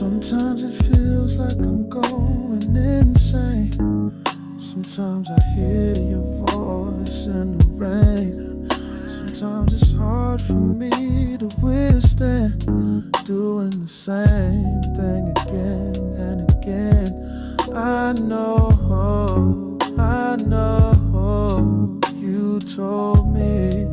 Sometimes it feels like I'm going insane. Sometimes I hear your voice in the rain. Sometimes it's hard for me to withstand doing the same thing again and again. I know you told me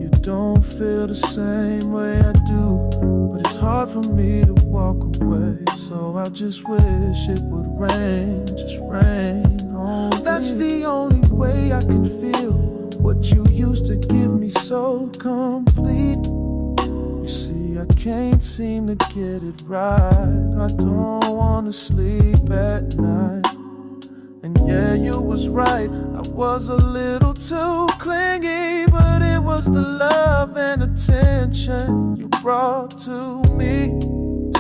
you don't feel the same way I do, but it's hard for me to walk away. So I just wish it would rain, just rain on me. That's the only way I can feel what you used to give me so complete. You see, I can't seem to get it right. I don't wanna sleep at night. And yeah, you was right, I was a little too clingy, but it was the love and attention you brought to me.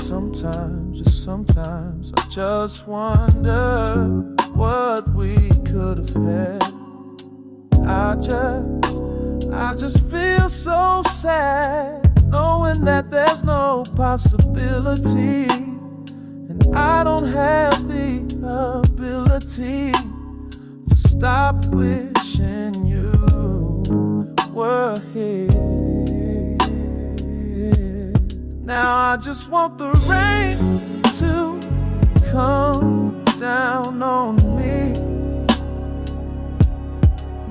Sometimes, just sometimes, I just wonder what we could have had. I just feel so sad, knowing that there's no possibility, and I don't have the ability to stop wishing you were here. Now I just want the rain to come down on me.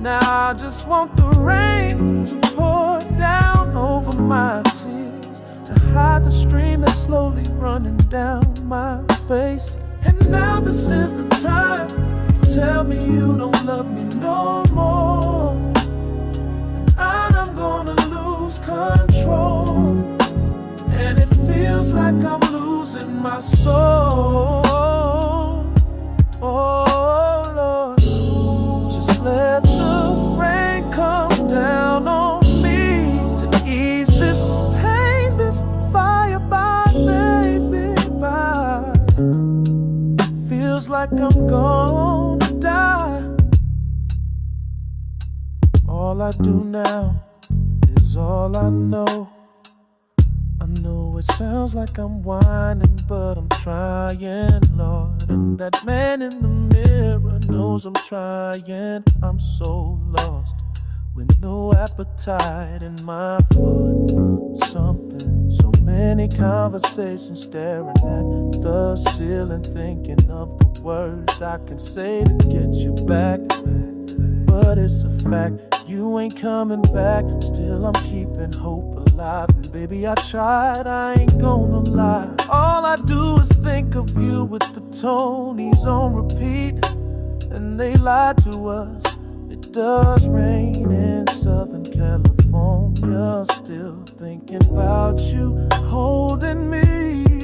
Now I just want the rain to pour down over my tears, to hide the stream that's slowly running down my face. And now this is the time you tell me you don't love me no more, and I'm gonna lose control, and it feels like I'm losing my soul. Oh Lord, just let the rain come down on me to ease this pain, this fire by baby by. Feels like I'm gonna die. All I do now is all I know. I know it sounds like I'm whining, but I'm trying, Lord. And that man in the mirror knows I'm trying. I'm so lost with no appetite in my food. Something, so many conversations staring at the ceiling, thinking of the words I can say to get you back. But it's a fact, you ain't coming back. Still I'm keeping hope alive, and baby I tried, I ain't gonna lie. All I do is think of you with the Tonys on repeat, and they lied to us. It does rain in Southern California. Still thinking about you holding me.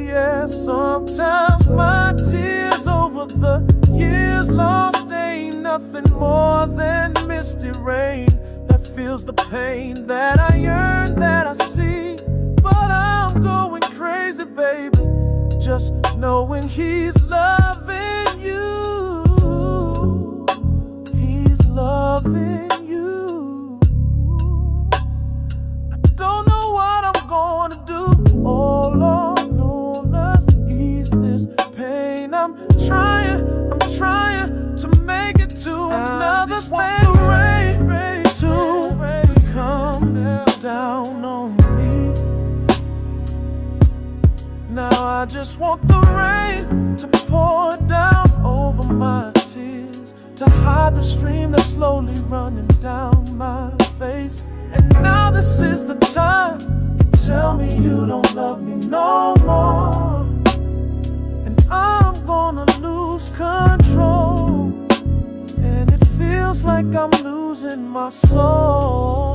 Yeah, sometimes my tears over the years lost ain't nothing more than misty rain that feels the pain that I yearn, that I see. But I'm going crazy, baby, just knowing he's loving you. He's loving you. I don't know what I'm gonna do. Oh Lord, no, let's ease this pain. I'm trying to make it to another phase. Rain to come down on me. Now I just want the rain to pour down over my tears, to hide the stream that's slowly running down my face. And now this is the time you tell me you don't love me no more, and I'm gonna lose control, and it feels like I'm losing my soul.